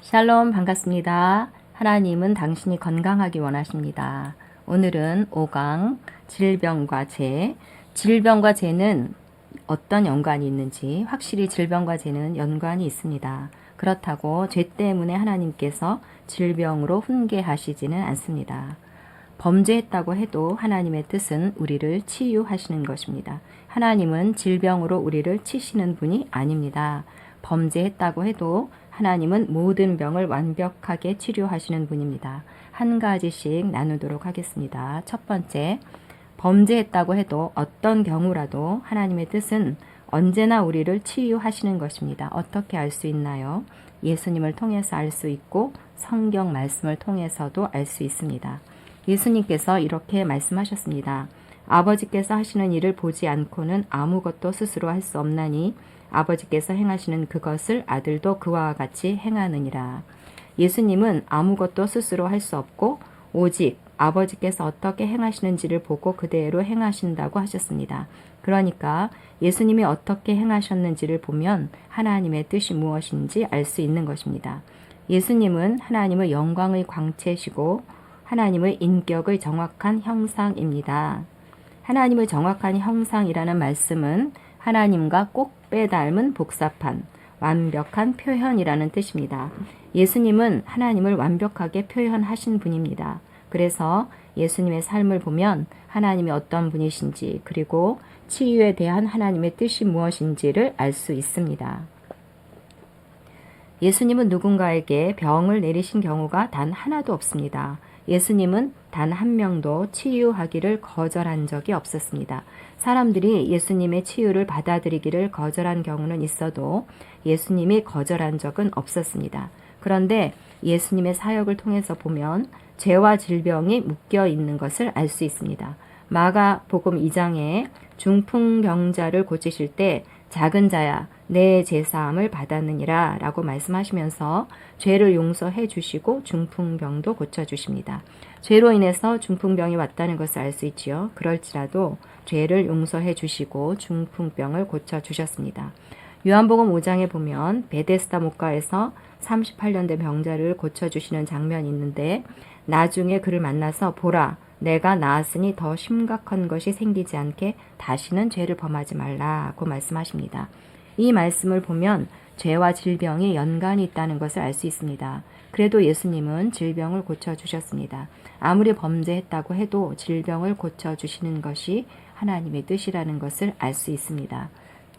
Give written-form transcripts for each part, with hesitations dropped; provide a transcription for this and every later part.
샬롬 반갑습니다. 하나님은 당신이 건강하기 원하십니다. 오늘은 5강 질병과 죄. 질병과 죄는 어떤 연관이 있는지 확실히 질병과 죄는 연관이 있습니다. 그렇다고 죄 때문에 하나님께서 질병으로 훈계하시지는 않습니다. 범죄했다고 해도 하나님의 뜻은 우리를 치유하시는 것입니다. 하나님은 질병으로 우리를 치시는 분이 아닙니다. 범죄했다고 해도 하나님은 모든 병을 완벽하게 치료하시는 분입니다. 한 가지씩 나누도록 하겠습니다. 첫 번째, 범죄했다고 해도 어떤 경우라도 하나님의 뜻은 언제나 우리를 치유하시는 것입니다. 어떻게 알 수 있나요? 예수님을 통해서 알 수 있고 성경 말씀을 통해서도 알 수 있습니다. 예수님께서 이렇게 말씀하셨습니다. 아버지께서 하시는 일을 보지 않고는 아무것도 스스로 할 수 없나니 아버지께서 행하시는 그것을 아들도 그와 같이 행하느니라. 예수님은 아무것도 스스로 할 수 없고 오직 아버지께서 어떻게 행하시는지를 보고 그대로 행하신다고 하셨습니다. 그러니까 예수님이 어떻게 행하셨는지를 보면 하나님의 뜻이 무엇인지 알 수 있는 것입니다. 예수님은 하나님의 영광의 광채시고 하나님의 인격의 정확한 형상입니다. 하나님의 정확한 형상이라는 말씀은 하나님과 꼭 빼닮은 복사판, 완벽한 표현이라는 뜻입니다. 예수님은 하나님을 완벽하게 표현하신 분입니다. 그래서 예수님의 삶을 보면 하나님이 어떤 분이신지 그리고 치유에 대한 하나님의 뜻이 무엇인지를 알 수 있습니다. 예수님은 누군가에게 병을 내리신 경우가 단 하나도 없습니다. 예수님은 단 한 명도 치유하기를 거절한 적이 없었습니다. 사람들이 예수님의 치유를 받아들이기를 거절한 경우는 있어도 예수님이 거절한 적은 없었습니다. 그런데 예수님의 사역을 통해서 보면 죄와 질병이 묶여 있는 것을 알 수 있습니다. 마가복음 2장에 중풍병자를 고치실 때 작은 자야 내 제사함을 받았느니라 라고 말씀하시면서 죄를 용서해 주시고 중풍병도 고쳐주십니다. 죄로 인해서 중풍병이 왔다는 것을 알 수 있지요. 그럴지라도 죄를 용서해 주시고 중풍병을 고쳐주셨습니다. 요한복음 5장에 보면 베데스다 목가에서 38년 된 병자를 고쳐주시는 장면이 있는데 나중에 그를 만나서 보라 내가 나았으니 더 심각한 것이 생기지 않게 다시는 죄를 범하지 말라고 말씀하십니다. 이 말씀을 보면 죄와 질병이 연관이 있다는 것을 알 수 있습니다. 그래도 예수님은 질병을 고쳐주셨습니다. 아무리 범죄했다고 해도 질병을 고쳐주시는 것이 하나님의 뜻이라는 것을 알 수 있습니다.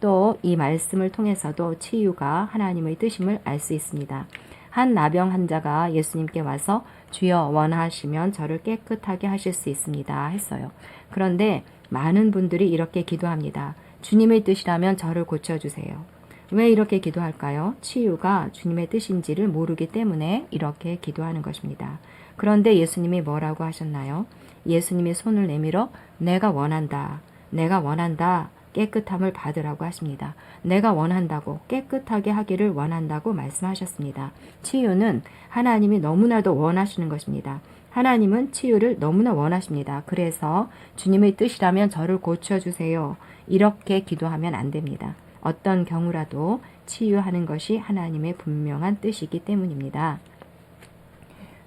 또 이 말씀을 통해서도 치유가 하나님의 뜻임을 알 수 있습니다. 한 나병 환자가 예수님께 와서 주여 원하시면 저를 깨끗하게 하실 수 있습니다 했어요. 그런데 많은 분들이 이렇게 기도합니다. 주님의 뜻이라면 저를 고쳐주세요. 왜 이렇게 기도할까요? 치유가 주님의 뜻인지를 모르기 때문에 이렇게 기도하는 것입니다. 그런데 예수님이 뭐라고 하셨나요? 예수님이 손을 내밀어 내가 원한다. 내가 원한다. 깨끗함을 받으라고 하십니다. 내가 원한다고 깨끗하게 하기를 원한다고 말씀하셨습니다. 치유는 하나님이 너무나도 원하시는 것입니다. 하나님은 치유를 너무나 원하십니다. 그래서 주님의 뜻이라면 저를 고쳐주세요. 이렇게 기도하면 안 됩니다. 어떤 경우라도 치유하는 것이 하나님의 분명한 뜻이기 때문입니다.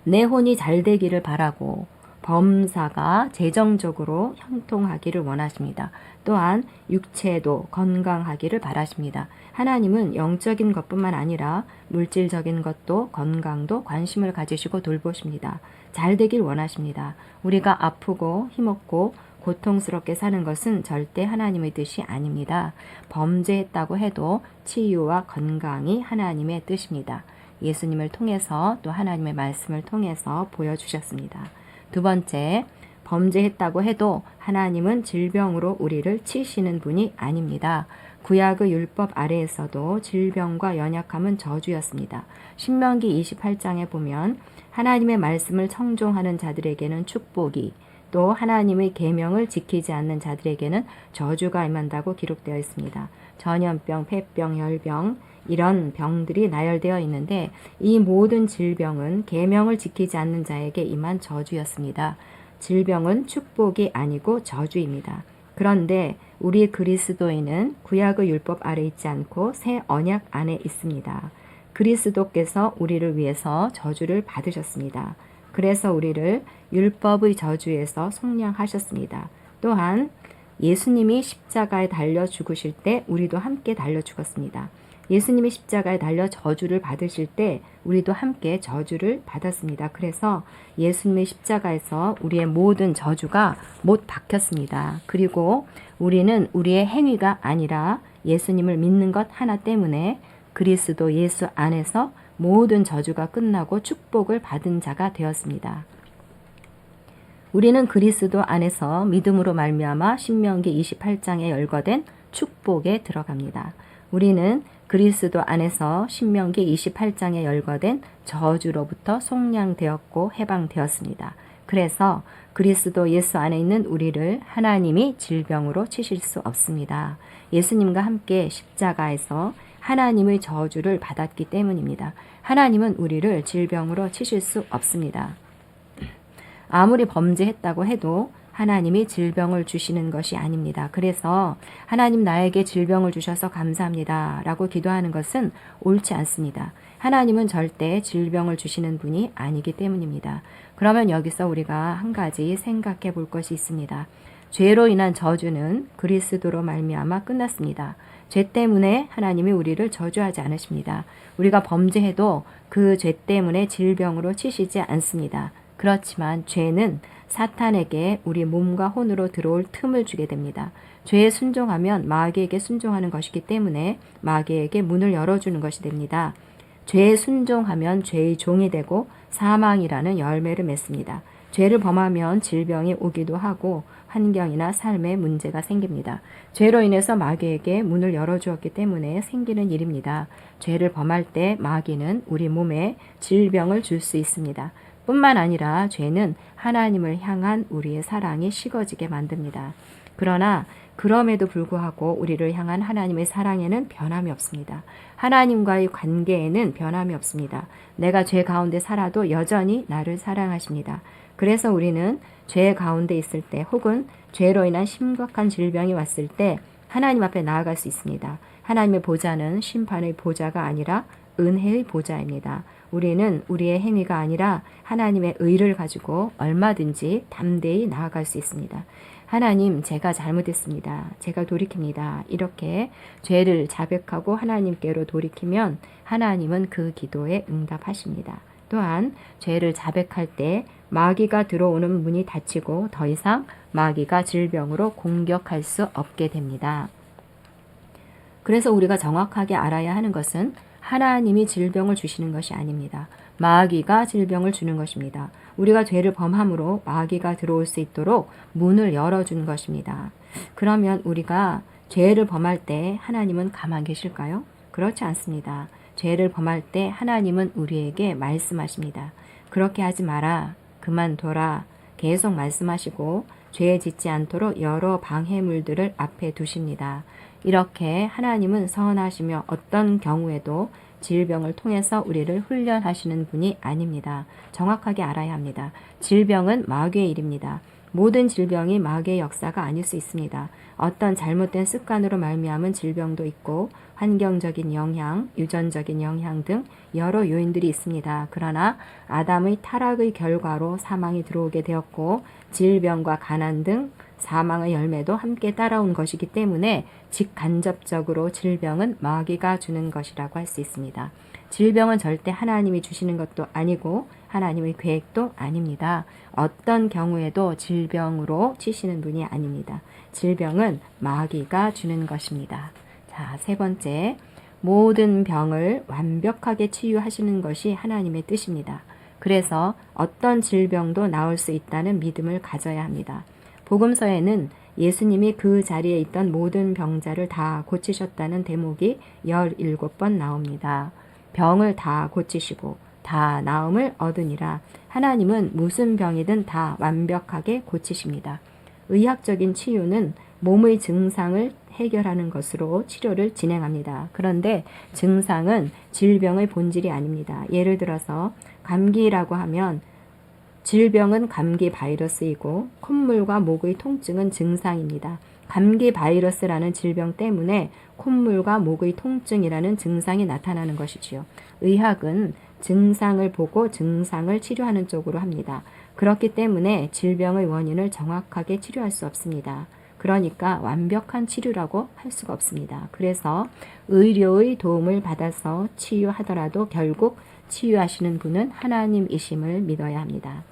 내 혼이 잘 되기를 바라고 범사가 재정적으로 형통하기를 원하십니다. 또한 육체도 건강하기를 바라십니다. 하나님은 영적인 것뿐만 아니라 물질적인 것도 건강도 관심을 가지시고 돌보십니다. 잘 되길 원하십니다. 우리가 아프고 힘없고 고통스럽게 사는 것은 절대 하나님의 뜻이 아닙니다. 범죄했다고 해도 치유와 건강이 하나님의 뜻입니다. 예수님을 통해서 또 하나님의 말씀을 통해서 보여주셨습니다. 두 번째, 범죄했다고 해도 하나님은 질병으로 우리를 치시는 분이 아닙니다. 구약의 율법 아래에서도 질병과 연약함은 저주였습니다. 신명기 28장에 보면 하나님의 말씀을 청종하는 자들에게는 축복이 또 하나님의 계명을 지키지 않는 자들에게는 저주가 임한다고 기록되어 있습니다. 전염병, 폐병, 열병 이런 병들이 나열되어 있는데 이 모든 질병은 계명을 지키지 않는 자에게 임한 저주였습니다. 질병은 축복이 아니고 저주입니다. 그런데 우리 그리스도인은 구약의 율법 아래 있지 않고 새 언약 안에 있습니다. 그리스도께서 우리를 위해서 저주를 받으셨습니다. 그래서 우리를 율법의 저주에서 속량하셨습니다. 또한 예수님이 십자가에 달려 죽으실 때 우리도 함께 달려 죽었습니다. 예수님이 십자가에 달려 저주를 받으실 때 우리도 함께 저주를 받았습니다. 그래서 예수님의 십자가에서 우리의 모든 저주가 못 박혔습니다. 그리고 우리는 우리의 행위가 아니라 예수님을 믿는 것 하나 때문에 그리스도 예수 안에서 모든 저주가 끝나고 축복을 받은 자가 되었습니다. 우리는 그리스도 안에서 믿음으로 말미암아 신명기 28장에 열거된 축복에 들어갑니다. 우리는 그리스도 안에서 신명기 28장에 열거된 저주로부터 속량되었고 해방되었습니다. 그래서 그리스도 예수 안에 있는 우리를 하나님이 질병으로 치실 수 없습니다. 예수님과 함께 십자가에서 하나님의 저주를 받았기 때문입니다. 하나님은 우리를 질병으로 치실 수 없습니다. 아무리 범죄했다고 해도 하나님이 질병을 주시는 것이 아닙니다. 그래서 하나님 나에게 질병을 주셔서 감사합니다 라고 기도하는 것은 옳지 않습니다. 하나님은 절대 질병을 주시는 분이 아니기 때문입니다. 그러면 여기서 우리가 한 가지 생각해 볼 것이 있습니다. 죄로 인한 저주는 그리스도로 말미암아 끝났습니다. 죄 때문에 하나님이 우리를 저주하지 않으십니다. 우리가 범죄해도 그 죄 때문에 질병으로 치시지 않습니다. 그렇지만 죄는 사탄에게 우리 몸과 혼으로 들어올 틈을 주게 됩니다. 죄에 순종하면 마귀에게 순종하는 것이기 때문에 마귀에게 문을 열어주는 것이 됩니다. 죄에 순종하면 죄의 종이 되고 사망이라는 열매를 맺습니다. 죄를 범하면 질병이 오기도 하고 환경이나 삶에 문제가 생깁니다. 죄로 인해서 마귀에게 문을 열어주었기 때문에 생기는 일입니다. 죄를 범할 때 마귀는 우리 몸에 질병을 줄 수 있습니다. 뿐만 아니라 죄는 하나님을 향한 우리의 사랑이 식어지게 만듭니다. 그러나 그럼에도 불구하고 우리를 향한 하나님의 사랑에는 변함이 없습니다. 하나님과의 관계에는 변함이 없습니다. 내가 죄 가운데 살아도 여전히 나를 사랑하십니다. 그래서 우리는 죄 가운데 있을 때 혹은 죄로 인한 심각한 질병이 왔을 때 하나님 앞에 나아갈 수 있습니다. 하나님의 보좌는 심판의 보좌가 아니라 은혜의 보좌입니다. 우리는 우리의 행위가 아니라 하나님의 의를 가지고 얼마든지 담대히 나아갈 수 있습니다. 하나님, 제가 잘못했습니다. 제가 돌이킵니다. 이렇게 죄를 자백하고 하나님께로 돌이키면 하나님은 그 기도에 응답하십니다. 또한 죄를 자백할 때 마귀가 들어오는 문이 닫히고 더 이상 마귀가 질병으로 공격할 수 없게 됩니다. 그래서 우리가 정확하게 알아야 하는 것은 하나님이 질병을 주시는 것이 아닙니다. 마귀가 질병을 주는 것입니다. 우리가 죄를 범함으로 마귀가 들어올 수 있도록 문을 열어준 것입니다. 그러면 우리가 죄를 범할 때 하나님은 가만 계실까요? 그렇지 않습니다. 죄를 범할 때 하나님은 우리에게 말씀하십니다. 그렇게 하지 마라. 그만둬라. 계속 말씀하시고 죄에 짓지 않도록 여러 방해물들을 앞에 두십니다. 이렇게 하나님은 선하시며 어떤 경우에도 질병을 통해서 우리를 훈련하시는 분이 아닙니다. 정확하게 알아야 합니다. 질병은 마귀의 일입니다. 모든 질병이 마귀의 역사가 아닐 수 있습니다. 어떤 잘못된 습관으로 말미암은 질병도 있고 환경적인 영향, 유전적인 영향 등 여러 요인들이 있습니다. 그러나 아담의 타락의 결과로 사망이 들어오게 되었고 질병과 가난 등 사망의 열매도 함께 따라온 것이기 때문에 직간접적으로 질병은 마귀가 주는 것이라고 할 수 있습니다. 질병은 절대 하나님이 주시는 것도 아니고 하나님의 계획도 아닙니다. 어떤 경우에도 질병으로 치시는 분이 아닙니다. 질병은 마귀가 주는 것입니다. 자, 세 번째, 모든 병을 완벽하게 치유하시는 것이 하나님의 뜻입니다. 그래서 어떤 질병도 나을 수 있다는 믿음을 가져야 합니다. 복음서에는 예수님이 그 자리에 있던 모든 병자를 다 고치셨다는 대목이 17번 나옵니다. 병을 다 고치시고 다 나음을 얻으니라. 하나님은 무슨 병이든 다 완벽하게 고치십니다. 의학적인 치유는 몸의 증상을 해결하는 것으로 치료를 진행합니다. 그런데 증상은 질병의 본질이 아닙니다. 예를 들어서 감기라고 하면 질병은 감기 바이러스이고 콧물과 목의 통증은 증상입니다. 감기 바이러스라는 질병 때문에 콧물과 목의 통증이라는 증상이 나타나는 것이지요. 의학은 증상을 보고 증상을 치료하는 쪽으로 합니다. 그렇기 때문에 질병의 원인을 정확하게 치료할 수 없습니다. 그러니까 완벽한 치료라고 할 수가 없습니다. 그래서 의료의 도움을 받아서 치유하더라도 결국 치유하시는 분은 하나님이심을 믿어야 합니다.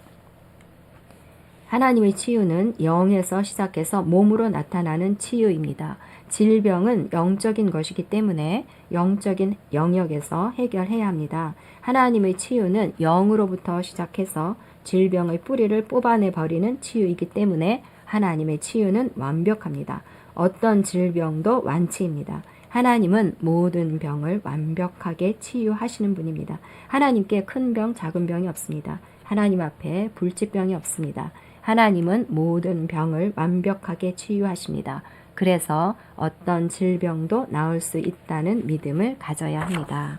하나님의 치유는 영에서 시작해서 몸으로 나타나는 치유입니다. 질병은 영적인 것이기 때문에 영적인 영역에서 해결해야 합니다. 하나님의 치유는 영으로부터 시작해서 질병의 뿌리를 뽑아내 버리는 치유이기 때문에 하나님의 치유는 완벽합니다. 어떤 질병도 완치입니다. 하나님은 모든 병을 완벽하게 치유하시는 분입니다. 하나님께 큰 병, 작은 병이 없습니다. 하나님 앞에 불치병이 없습니다. 하나님은 모든 병을 완벽하게 치유하십니다. 그래서 어떤 질병도 나을 수 있다는 믿음을 가져야 합니다.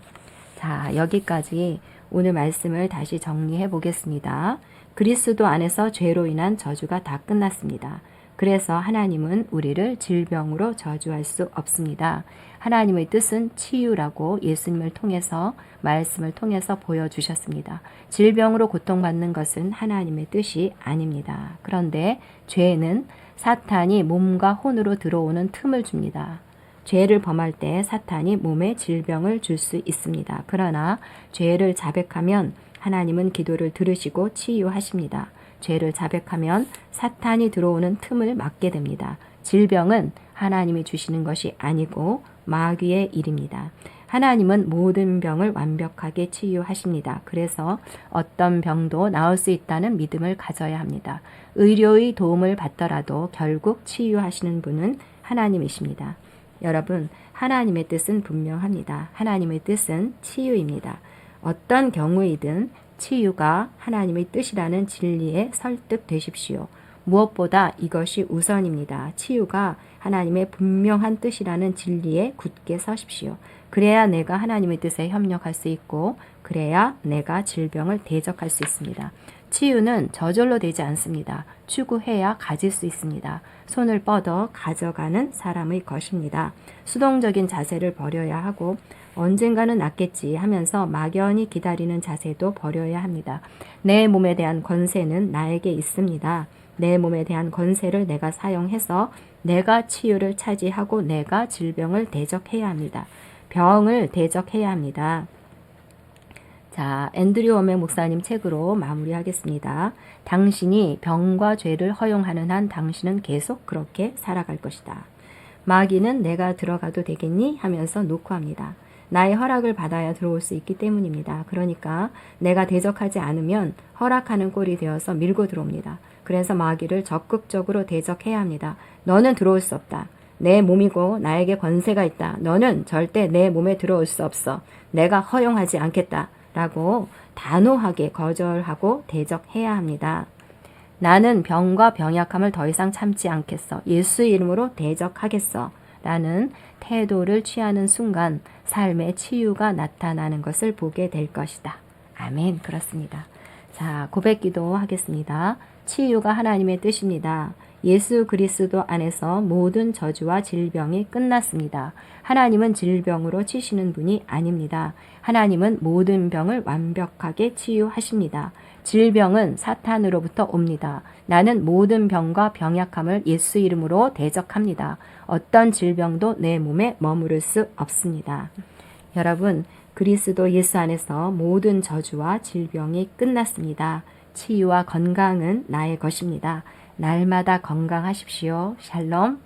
자, 여기까지 오늘 말씀을 다시 정리해 보겠습니다. 그리스도 안에서 죄로 인한 저주가 다 끝났습니다. 그래서 하나님은 우리를 질병으로 저주할 수 없습니다. 하나님의 뜻은 치유라고 예수님을 통해서 말씀을 통해서 보여주셨습니다. 질병으로 고통받는 것은 하나님의 뜻이 아닙니다. 그런데 죄는 사탄이 몸과 혼으로 들어오는 틈을 줍니다. 죄를 범할 때 사탄이 몸에 질병을 줄 수 있습니다. 그러나 죄를 자백하면 하나님은 기도를 들으시고 치유하십니다. 죄를 자백하면 사탄이 들어오는 틈을 막게 됩니다. 질병은 하나님이 주시는 것이 아니고 마귀의 일입니다. 하나님은 모든 병을 완벽하게 치유하십니다. 그래서 어떤 병도 나을 수 있다는 믿음을 가져야 합니다. 의료의 도움을 받더라도 결국 치유하시는 분은 하나님이십니다. 여러분, 하나님의 뜻은 분명합니다. 하나님의 뜻은 치유입니다. 어떤 경우이든 치유가 하나님의 뜻이라는 진리에 설득되십시오. 무엇보다 이것이 우선입니다. 치유가 하나님의 분명한 뜻이라는 진리에 굳게 서십시오. 그래야 내가 하나님의 뜻에 협력할 수 있고 그래야 내가 질병을 대적할 수 있습니다. 치유는 저절로 되지 않습니다. 추구해야 가질 수 있습니다. 손을 뻗어 가져가는 사람의 것입니다. 수동적인 자세를 버려야 하고 언젠가는 낫겠지 하면서 막연히 기다리는 자세도 버려야 합니다. 내 몸에 대한 권세는 나에게 있습니다. 내 몸에 대한 권세를 내가 사용해서 내가 치유를 차지하고 내가 질병을 대적해야 합니다. 병을 대적해야 합니다. 자, 앤드류 워맥 목사님 책으로 마무리하겠습니다. 당신이 병과 죄를 허용하는 한 당신은 계속 그렇게 살아갈 것이다. 마귀는 내가 들어가도 되겠니? 하면서 노크합니다. 나의 허락을 받아야 들어올 수 있기 때문입니다. 그러니까 내가 대적하지 않으면 허락하는 꼴이 되어서 밀고 들어옵니다. 그래서 마귀를 적극적으로 대적해야 합니다. 너는 들어올 수 없다. 내 몸이고 나에게 권세가 있다. 너는 절대 내 몸에 들어올 수 없어. 내가 허용하지 않겠다. 라고 단호하게 거절하고 대적해야 합니다. 나는 병과 병약함을 더 이상 참지 않겠어. 예수 이름으로 대적하겠어. 라는 태도를 취하는 순간 삶의 치유가 나타나는 것을 보게 될 것이다. 아멘. 그렇습니다. 자, 고백기도 하겠습니다. 치유가 하나님의 뜻입니다. 예수 그리스도 안에서 모든 저주와 질병이 끝났습니다. 하나님은 질병으로 치시는 분이 아닙니다. 하나님은 모든 병을 완벽하게 치유하십니다. 질병은 사탄으로부터 옵니다. 나는 모든 병과 병약함을 예수 이름으로 대적합니다. 어떤 질병도 내 몸에 머무를 수 없습니다. 여러분, 그리스도 예수 안에서 모든 저주와 질병이 끝났습니다. 치유와 건강은 나의 것입니다. 날마다 건강하십시오. 샬롬.